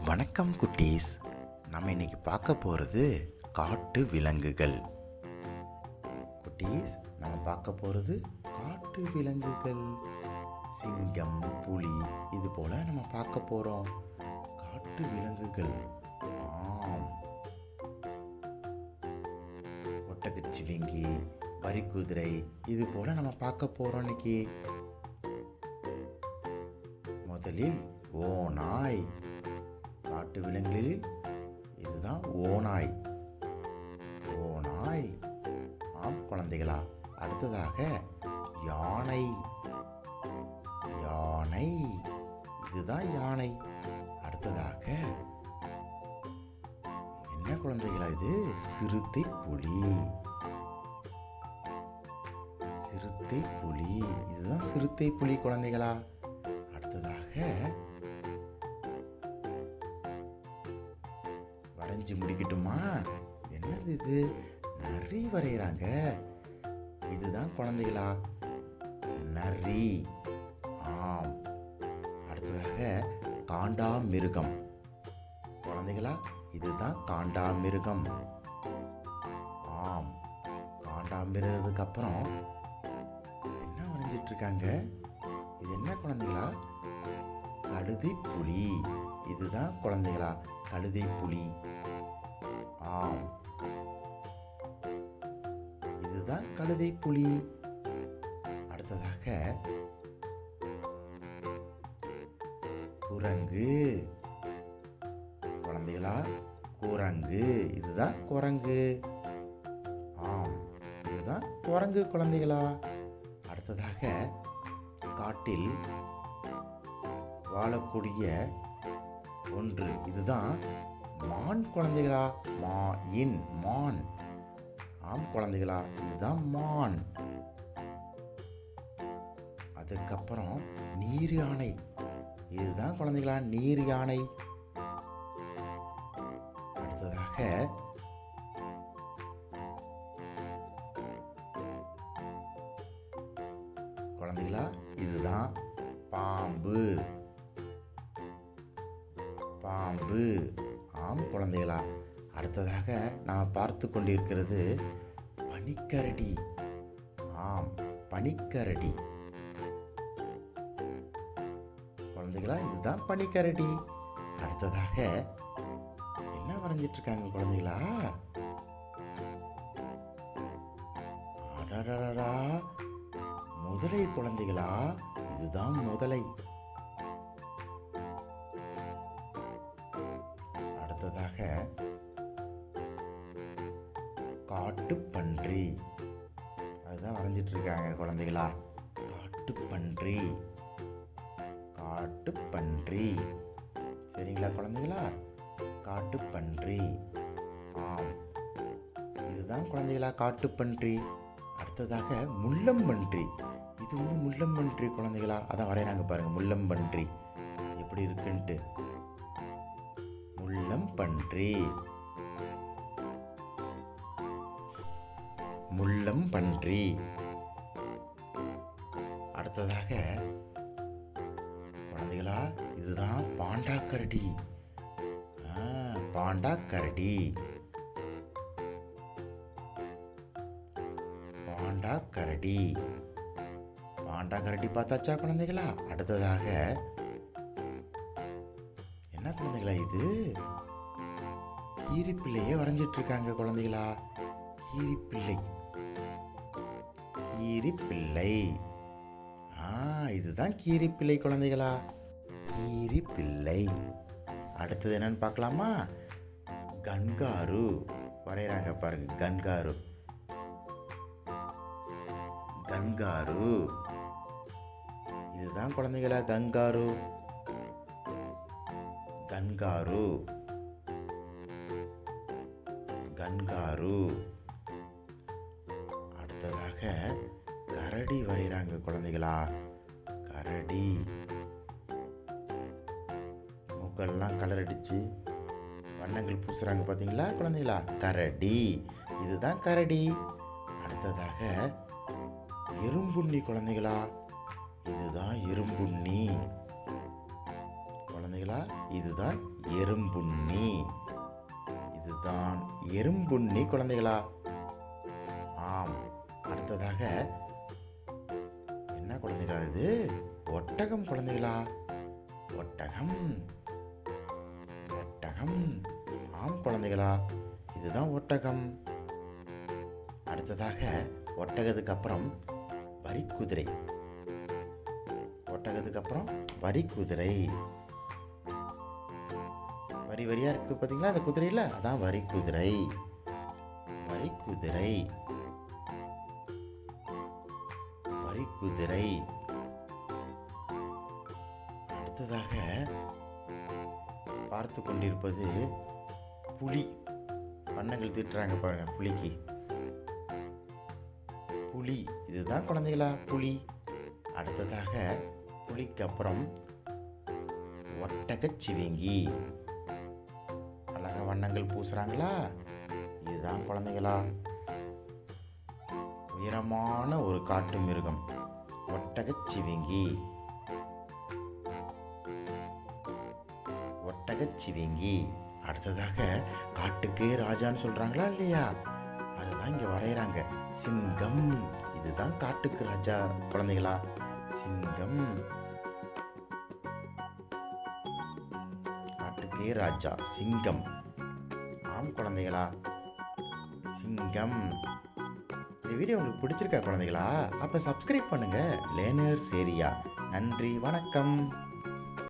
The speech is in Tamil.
வணக்கம் குட்டீஸ். நம்ம இன்னைக்கு பார்க்க போகிறது காட்டு விலங்குகள். குட்டீஸ், நம்ம பார்க்க போகிறது காட்டு விலங்குகள். சிங்கம், புலி, இது போல நம்ம பார்க்க போகிறோம். காட்டு விலங்குகள். ஆம், ஒட்டகச்சிவிங்கி, வரிக்குதிரை, இது போல நம்ம பார்க்க போகிறோம் இன்னைக்கு. முதலில் ஓநாய். காட்டு விலங்குகளில் இதுதான் ஓநாய். ஓநாய். ஆம் குழந்தைகளா. அடுத்ததாக யானை. யானை. இதுதான் யானை. அடுத்ததாக என்ன குழந்தைகளா இது? சிறுத்தை புலி. சிறுத்தை புலி. இதுதான் சிறுத்தை புலி குழந்தைகளா. அடுத்ததாக வரைஞ்சி முடிக்கட்டுமா? என்னது இது? நரி வரைகிறாங்க. இதுதான் குழந்தைகளா நரி. ஆம். அடுத்ததாக காண்டாமிருகம். குழந்தைகளா, இதுதான் காண்டாமிருகம். ஆம். காண்டாமிருகத்துக்கு அப்புறம் என்ன வரைஞ்சிட்டு இருக்காங்க? இது என்ன குழந்தைகளா? கழுதை புலி. இதுதான் குழந்தைகளா கழுதை புலி. ஆம், இதுதான் கழுதை புலி. அடுத்ததாக குரங்கு. குழந்தைகளா, குரங்கு. இதுதான் குரங்கு. ஆம், இதுதான் குரங்கு குழந்தைகளா. அடுத்ததாக காட்டில் வாழக்கூடிய ஒன்று. இதுதான் மான் குழந்தைகளா. மான். ஆம் குழந்தைகளா, இதுதான் மான். அதுக்கப்புறம் நீர் யானை. இதுதான் குழந்தைகளா நீர் யானை. அடுத்ததாக குழந்தைகளா, இதுதான் பாம்பு. பாம்பு. ஆம் குழந்தைகளா. அடுத்ததாக நாம் பார்த்து கொண்டிருக்கிறது பனிக்கரடி. ஆம், பனிக்கரடி. குழந்தைகளா, இதுதான் பனிக்கரடி. அடுத்ததாக என்ன வரைஞ்சிட்டு இருக்காங்க குழந்தைகளா? அடடடா, முதலை குழந்தைகளா. இதுதான் முதலை. அடுத்ததாக காட்டுப்பன்றி. அதுதான் வரைஞ்சிட்டு இருக்காங்க குழந்தைகளா. காட்டுப்பன்றி. காட்டுப்பன்றி. சரிங்களா குழந்தைகளா? காட்டுப்பன்றி. ஆம், இதுதான் குழந்தைகளா காட்டுப்பன்றி. அடுத்ததாக முள்ளம்பன்றி. இது முள்ளம்பன்றி குழந்தைகளா. அதான் வரைகிறாங்க பாருங்க, முள்ளம்பன்றி எப்படி இருக்குன்ட்டு. முள்ளம்பன்றி. முள்ளம்பன்றி. அடுத்ததாக குழந்தைகளா, இதுதான் பாண்டாக்கரடி. பாண்டாக்கரடி. பாண்டாக்கரடி. பாண்டாக்கரடி பார்த்தாச்சா குழந்தைகளா? அடுத்ததாக என்ன குழந்தைகளா இது? கீரிப்பிள்ளையே வரைஞ்சிட்டு இருக்காங்க குழந்தைகளா. கீரிப்பிள்ளை. கீரிப்பிள்ளை. இதுதான் கீரிப்பிள்ளை குழந்தைகளா. கீரிப்பிள்ளை. அடுத்தது என்னன்னு பார்க்கலாமா? கன்காரு. வரைகிறாங்க பாருங்க, கன்காரு. கன்காரு. இதுதான் குழந்தைகளா கன்காரு. கன்காரு. கன்காரு. அடுத்ததாக கரடி வரைகிறாங்க குழந்தைகளா. கரடி. மூக்கெல்லாம் கலர் அடிச்சு வண்ணங்கள் பூசுறாங்க பார்த்தீங்களா குழந்தைகளா. கரடி. இதுதான் கரடி. அடுத்ததாக எறும்புண்ணி குழந்தைகளா. இதுதான் எறும்புண்ணி. குழந்தைகளா, குழந்தைகளா, இதுதான் எறும்புண்ணி. இதுதான் எறும்புண்ணி குழந்தைகளா. ஆம். அடுத்ததாக என்ன குழந்தைகளா இது? ஒட்டகம் குழந்தைகளா. ஒட்டகம். ஒட்டகம். ஆம் குழந்தைகளா, இதுதான் ஒட்டகம். அடுத்ததாக ஒட்டகத்துக்கு அப்புறம் வரிக்குதிரை. ஒட்டகத்துக்கு அப்புறம் வரிக்குதிரை. வரி வரியா இருக்கு பார்த்தீங்களா அந்த குதிரையில், அதான் வரிக்குதிரை. வரிக்குதிரை. வரிக்குதிரை. அடுத்ததாக பார்த்து கொண்டிருப்பது புலி. வண்ணங்கள் தீட்டுறாங்க பாருங்க புலிக்கு. புலி. இதுதான் குழந்தைகளா புலி. அடுத்ததாக புலிக்கு அப்புறம் ஒட்டகச்சிவிங்கி. அழகா வண்ணங்கள் பூசுறாங்களா, இதுதான் குழந்தைகளா உயரமான ஒரு காட்டு மிருகம் ஒட்டகச்சிவிங்கி. ஒட்டகச்சிவிங்கி. அடுத்ததாக காட்டுக்கே ராஜான்னு சொல்றாங்களா இல்லையா, அதுதான் இங்க வரைகிறாங்க. சிங்கம். இதுதான் காட்டுக்கு ராஜா குழந்தைகளா, சிங்கம். காட்டுக்கே ராஜா சிங்கம். ஆம் குழந்தைகளா, சிங்கம். இந்த வீடியோ உங்களுக்கு பிடிச்சிருக்கா குழந்தைகளா? அப்போ சப்ஸ்கிரைப் பண்ணுங்க லேர்னர்ஸ் ஏரியா. நன்றி, வணக்கம்.